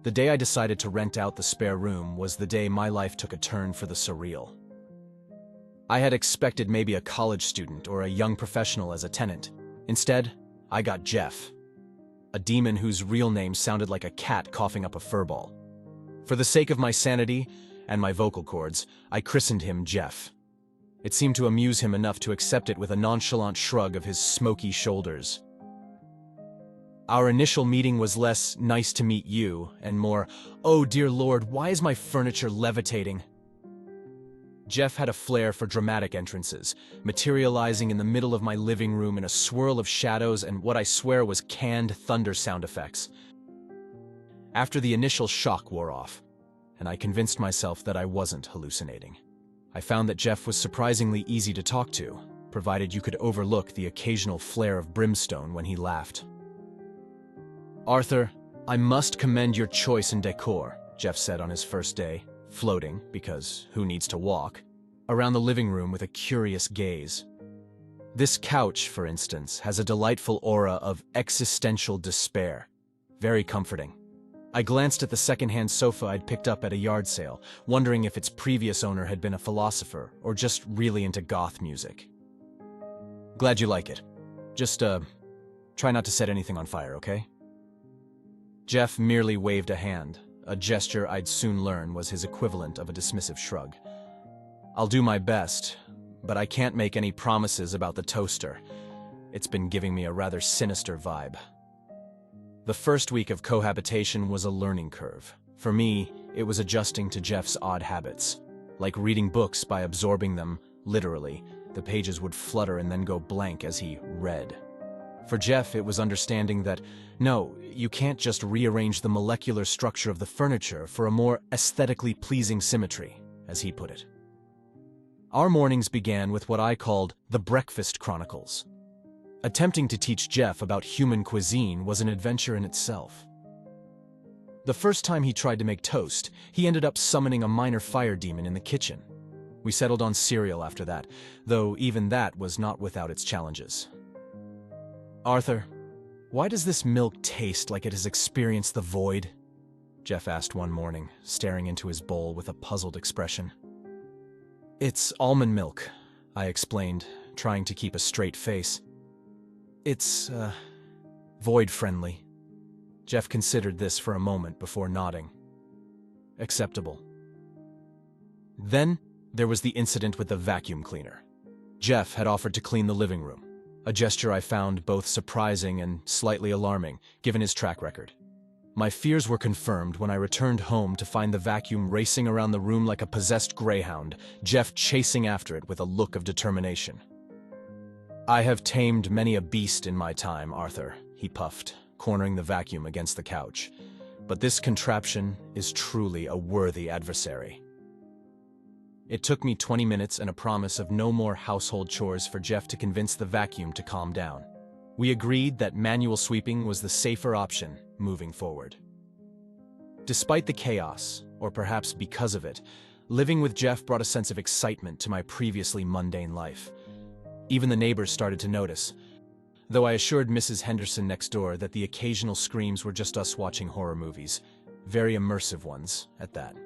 The day I decided to rent out the spare room was the day my life took a turn for the surreal. I had expected maybe a college student or a young professional as a tenant. Instead, I got Jeff, a demon whose real name sounded like a cat coughing up a furball. For the sake of my sanity and my vocal cords, I christened him Jeff. It seemed to amuse him enough to accept it with a nonchalant shrug of his smoky shoulders. Our initial meeting was less "nice to meet you" and more, "Oh dear Lord, why is my furniture levitating?" Jeff had a flair for dramatic entrances, materializing in the middle of my living room in a swirl of shadows and what I swear was canned thunder sound effects. After the initial shock wore off, and I convinced myself that I wasn't hallucinating, I found that Jeff was surprisingly easy to talk to, provided you could overlook the occasional flare of brimstone when he laughed. "Arthur, I must commend your choice in decor," Jeff said on his first day, floating, because who needs to walk, around the living room with a curious gaze. "This couch, for instance, has a delightful aura of existential despair. Very comforting." I glanced at the secondhand sofa I'd picked up at a yard sale, wondering if its previous owner had been a philosopher or just really into goth music. "Glad you like it. Just, try not to set anything on fire, okay?" Jeff merely waved a hand, a gesture I'd soon learn was his equivalent of a dismissive shrug. "I'll do my best, but I can't make any promises about the toaster. It's been giving me a rather sinister vibe." The first week of cohabitation was a learning curve. For me, it was adjusting to Jeff's odd habits. Like reading books by absorbing them, literally, the pages would flutter and then go blank as he read. For Jeff, it was understanding that, no, you can't just rearrange the molecular structure of the furniture for a more aesthetically pleasing symmetry, as he put it. Our mornings began with what I called the Breakfast Chronicles. Attempting to teach Jeff about human cuisine was an adventure in itself. The first time he tried to make toast, he ended up summoning a minor fire demon in the kitchen. We settled on cereal after that, though even that was not without its challenges. "Arthur, why does this milk taste like it has experienced the void?" Jeff asked one morning, staring into his bowl with a puzzled expression. "It's almond milk," I explained, trying to keep a straight face. "It's, void-friendly." Jeff considered this for a moment before nodding. "Acceptable." Then there was the incident with the vacuum cleaner. Jeff had offered to clean the living room, a gesture I found both surprising and slightly alarming, given his track record. My fears were confirmed when I returned home to find the vacuum racing around the room like a possessed greyhound, Jeff chasing after it with a look of determination. "I have tamed many a beast in my time, Arthur," he puffed, cornering the vacuum against the couch. "But this contraption is truly a worthy adversary." It took me 20 minutes and a promise of no more household chores for Jeff to convince the vacuum to calm down. We agreed that manual sweeping was the safer option moving forward. Despite the chaos, or perhaps because of it, living with Jeff brought a sense of excitement to my previously mundane life. Even the neighbors started to notice, though I assured Mrs. Henderson next door that the occasional screams were just us watching horror movies, very immersive ones at that.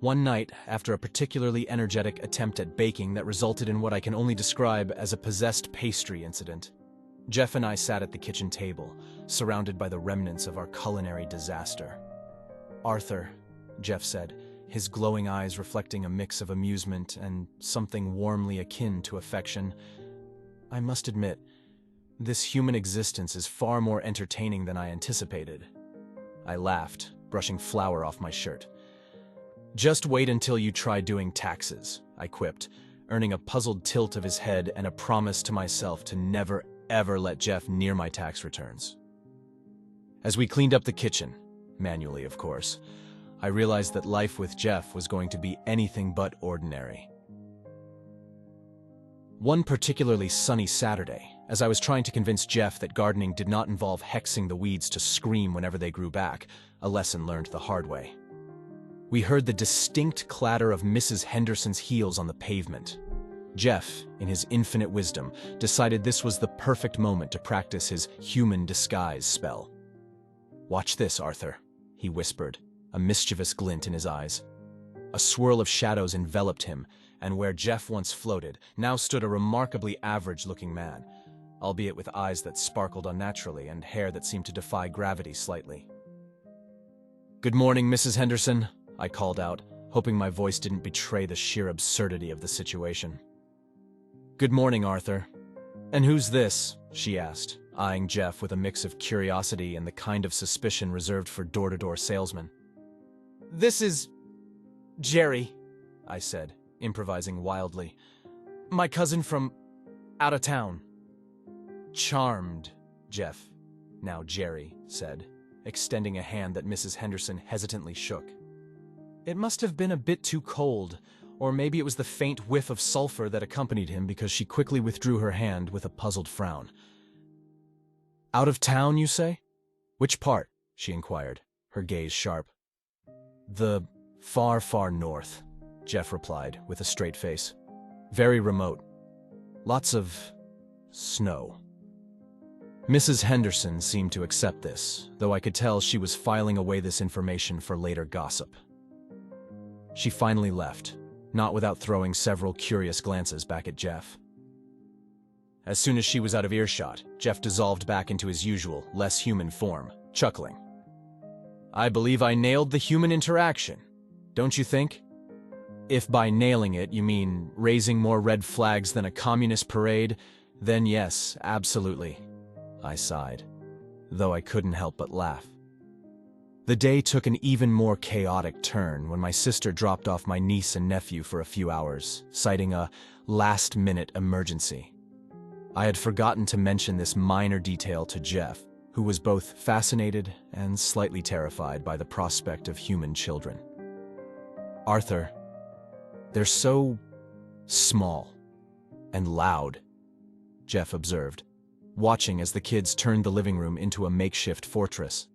One night, after a particularly energetic attempt at baking that resulted in what I can only describe as a possessed pastry incident, Jeff and I sat at the kitchen table, surrounded by the remnants of our culinary disaster. "Arthur," Jeff said, his glowing eyes reflecting a mix of amusement and something warmly akin to affection, "I must admit, this human existence is far more entertaining than I anticipated." I laughed, brushing flour off my shirt. "Just wait until you try doing taxes," I quipped, earning a puzzled tilt of his head and a promise to myself to never, ever let Jeff near my tax returns. As we cleaned up the kitchen, manually of course, I realized that life with Jeff was going to be anything but ordinary. One particularly sunny Saturday, as I was trying to convince Jeff that gardening did not involve hexing the weeds to scream whenever they grew back, a lesson learned the hard way, we heard the distinct clatter of Mrs. Henderson's heels on the pavement. Jeff, in his infinite wisdom, decided this was the perfect moment to practice his human disguise spell. "Watch this, Arthur," he whispered, a mischievous glint in his eyes. A swirl of shadows enveloped him, and where Jeff once floated, now stood a remarkably average-looking man, albeit with eyes that sparkled unnaturally and hair that seemed to defy gravity slightly. "Good morning, Mrs. Henderson," I called out, hoping my voice didn't betray the sheer absurdity of the situation. "Good morning, Arthur. And who's this?" she asked, eyeing Jeff with a mix of curiosity and the kind of suspicion reserved for door-to-door salesmen. "This is Jerry," I said, improvising wildly. "My cousin from out of town." "Charmed," Jeff, now Jerry, said, extending a hand that Mrs. Henderson hesitantly shook. It must have been a bit too cold, or maybe it was the faint whiff of sulfur that accompanied him, because she quickly withdrew her hand with a puzzled frown. "Out of town, you say? Which part?" she inquired, her gaze sharp. "The far, far north," Jeff replied with a straight face. "Very remote. Lots of snow." Mrs. Henderson seemed to accept this, though I could tell she was filing away this information for later gossip. She finally left, not without throwing several curious glances back at Jeff. As soon as she was out of earshot, Jeff dissolved back into his usual, less human form, chuckling. "I believe I nailed the human interaction, don't you think? If by nailing it you mean raising more red flags than a communist parade, then yes, absolutely," I sighed, though I couldn't help but laugh. The day took an even more chaotic turn when my sister dropped off my niece and nephew for a few hours, citing a last-minute emergency. I had forgotten to mention this minor detail to Jeff, who was both fascinated and slightly terrified by the prospect of human children. "Arthur, they're so small and loud," Jeff observed, watching as the kids turned the living room into a makeshift fortress.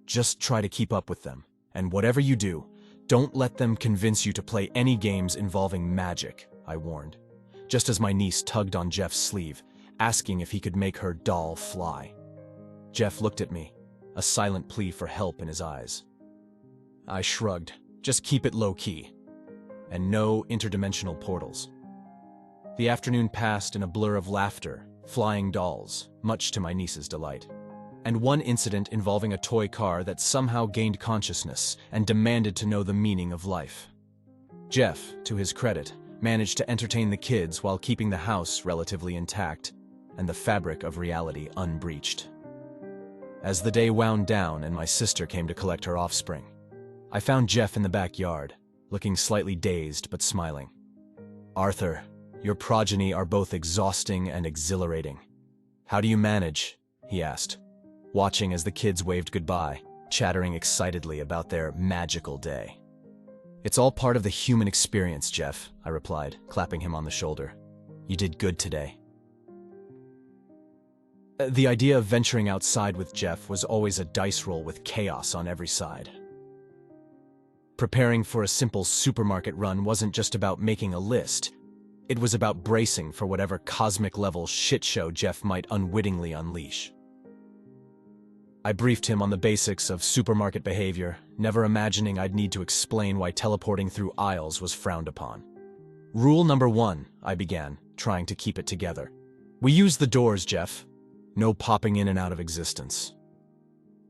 "Just try to keep up with them, and whatever you do, don't let them convince you to play any games involving magic," I warned, just as my niece tugged on Jeff's sleeve, asking if he could make her doll fly. Jeff looked at me, a silent plea for help in his eyes. I shrugged, just keep it low-key, and no interdimensional portals. The afternoon passed in a blur of laughter, flying dolls, much to my niece's delight, and one incident involving a toy car that somehow gained consciousness and demanded to know the meaning of life. Jeff, to his credit, managed to entertain the kids while keeping the house relatively intact and the fabric of reality unbreached. As the day wound down and my sister came to collect her offspring, I found Jeff in the backyard, looking slightly dazed but smiling. "Arthur, your progeny are both exhausting and exhilarating. How do you manage?" he asked, watching as the kids waved goodbye, chattering excitedly about their magical day. "It's all part of the human experience, Jeff," I replied, clapping him on the shoulder. "You did good today." The idea of venturing outside with Jeff was always a dice roll with chaos on every side. Preparing for a simple supermarket run wasn't just about making a list. It was about bracing for whatever cosmic-level shitshow Jeff might unwittingly unleash. I briefed him on the basics of supermarket behavior, never imagining I'd need to explain why teleporting through aisles was frowned upon. "Rule number 1, I began, trying to keep it together. "We use the doors, Jeff. No popping in and out of existence."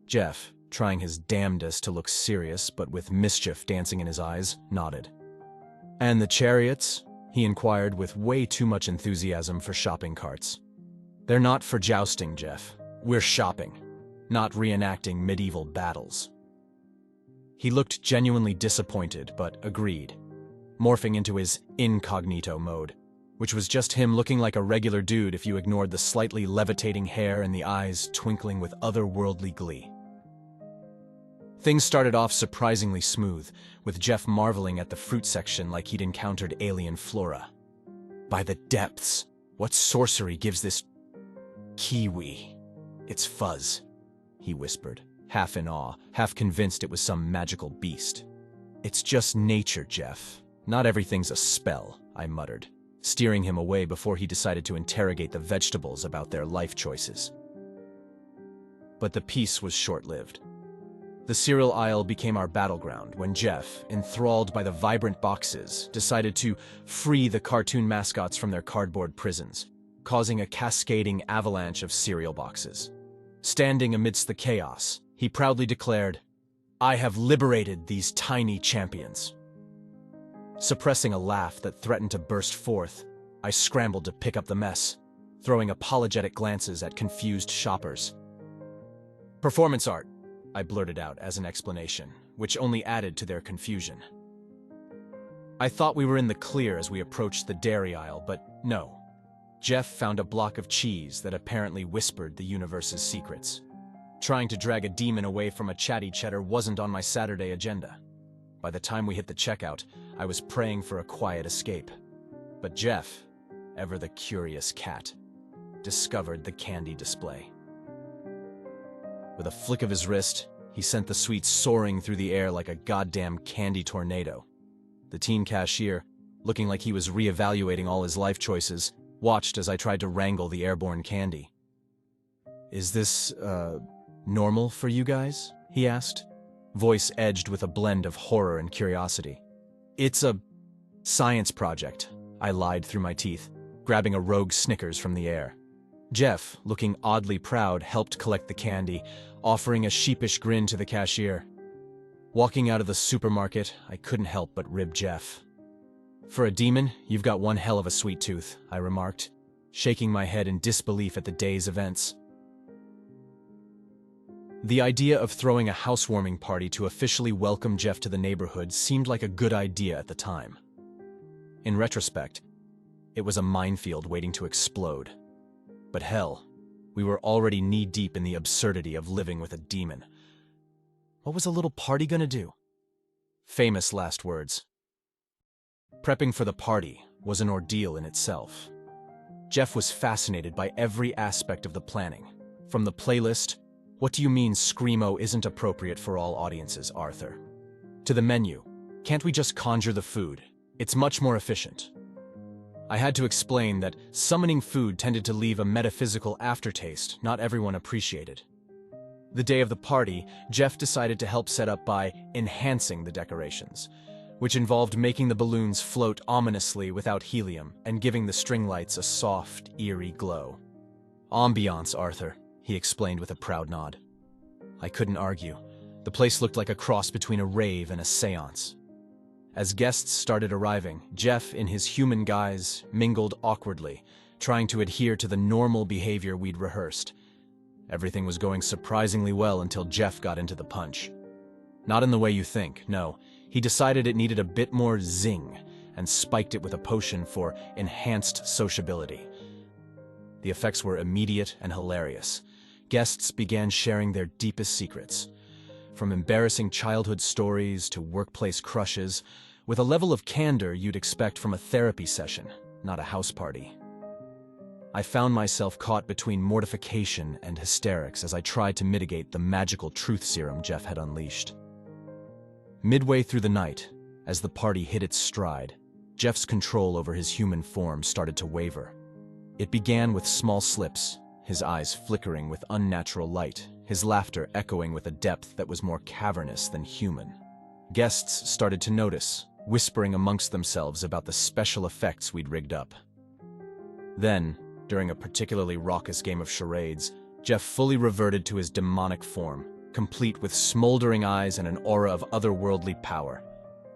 Jeff, trying his damnedest to look serious but with mischief dancing in his eyes, nodded. "And the chariots?" he inquired with way too much enthusiasm for shopping carts. "They're not for jousting, Jeff. We're shopping, not reenacting medieval battles." He looked genuinely disappointed, but agreed, morphing into his incognito mode, which was just him looking like a regular dude if you ignored the slightly levitating hair and the eyes twinkling with otherworldly glee. Things started off surprisingly smooth, with Jeff marveling at the fruit section like he'd encountered alien flora. "By the depths, what sorcery gives this kiwi its fuzz?" he whispered, half in awe, half convinced it was some magical beast. "It's just nature, Jeff. Not everything's a spell," I muttered, steering him away before he decided to interrogate the vegetables about their life choices. But the peace was short-lived. The cereal aisle became our battleground when Jeff, enthralled by the vibrant boxes, decided to free the cartoon mascots from their cardboard prisons, causing a cascading avalanche of cereal boxes. Standing amidst the chaos, he proudly declared, "I have liberated these tiny champions." Suppressing a laugh that threatened to burst forth, I scrambled to pick up the mess, throwing apologetic glances at confused shoppers. "Performance art," I blurted out as an explanation, which only added to their confusion. I thought we were in the clear as we approached the dairy aisle, but no. Jeff found a block of cheese that apparently whispered the universe's secrets. Trying to drag a demon away from a chatty cheddar wasn't on my Saturday agenda. By the time we hit the checkout, I was praying for a quiet escape. But Jeff, ever the curious cat, discovered the candy display. With a flick of his wrist, he sent the sweets soaring through the air like a goddamn candy tornado. The teen cashier, looking like he was reevaluating all his life choices, watched as I tried to wrangle the airborne candy. "Is this, normal for you guys?" he asked, voice edged with a blend of horror and curiosity. "It's a science project," I lied through my teeth, grabbing a rogue Snickers from the air. Jeff, looking oddly proud, helped collect the candy, offering a sheepish grin to the cashier. Walking out of the supermarket, I couldn't help but rib Jeff. "For a demon, you've got one hell of a sweet tooth," I remarked, shaking my head in disbelief at the day's events. The idea of throwing a housewarming party to officially welcome Jeff to the neighborhood seemed like a good idea at the time. In retrospect, it was a minefield waiting to explode. But hell, we were already knee-deep in the absurdity of living with a demon. What was a little party gonna do? Famous last words. Prepping for the party was an ordeal in itself. Jeff was fascinated by every aspect of the planning. From the playlist, "What do you mean Screamo isn't appropriate for all audiences, Arthur?" to the menu, "Can't we just conjure the food? It's much more efficient." I had to explain that summoning food tended to leave a metaphysical aftertaste not everyone appreciated. The day of the party, Jeff decided to help set up by enhancing the decorations, which involved making the balloons float ominously without helium and giving the string lights a soft, eerie glow. "Ambiance, Arthur," he explained with a proud nod. I couldn't argue. The place looked like a cross between a rave and a seance. As guests started arriving, Jeff, in his human guise, mingled awkwardly, trying to adhere to the normal behavior we'd rehearsed. Everything was going surprisingly well until Jeff got into the punch. Not in the way you think, no. He decided it needed a bit more zing and spiked it with a potion for enhanced sociability. The effects were immediate and hilarious. Guests began sharing their deepest secrets, from embarrassing childhood stories to workplace crushes, with a level of candor you'd expect from a therapy session, not a house party. I found myself caught between mortification and hysterics as I tried to mitigate the magical truth serum Jeff had unleashed. Midway through the night, as the party hit its stride, Jeff's control over his human form started to waver. It began with small slips, his eyes flickering with unnatural light, his laughter echoing with a depth that was more cavernous than human. Guests started to notice, whispering amongst themselves about the special effects we'd rigged up. Then, during a particularly raucous game of charades, Jeff fully reverted to his demonic form, complete with smoldering eyes and an aura of otherworldly power.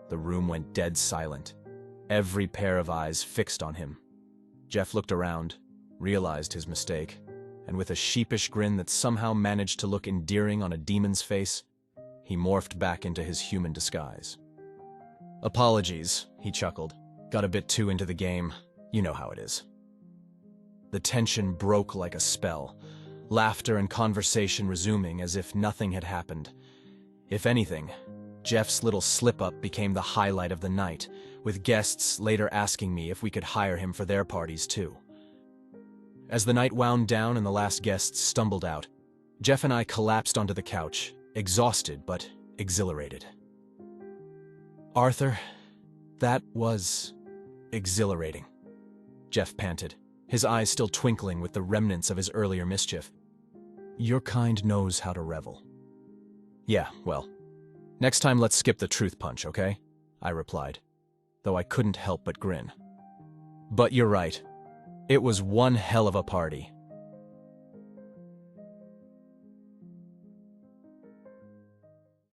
The room went dead silent, every pair of eyes fixed on him. Jeff looked around, realized his mistake, and with a sheepish grin that somehow managed to look endearing on a demon's face, he morphed back into his human disguise. "Apologies," he chuckled. "Got a bit too into the game. You know how it is." The tension broke like a spell, laughter and conversation resuming as if nothing had happened. If anything, Jeff's little slip-up became the highlight of the night, with guests later asking me if we could hire him for their parties too. As the night wound down and the last guests stumbled out, Jeff and I collapsed onto the couch, exhausted but exhilarated. "Arthur, that was exhilarating," Jeff panted, his eyes still twinkling with the remnants of his earlier mischief. "Your kind knows how to revel." Yeah, well, next time let's skip the truth punch, okay? I replied, though I couldn't help but grin. But you're right. It was one hell of a party.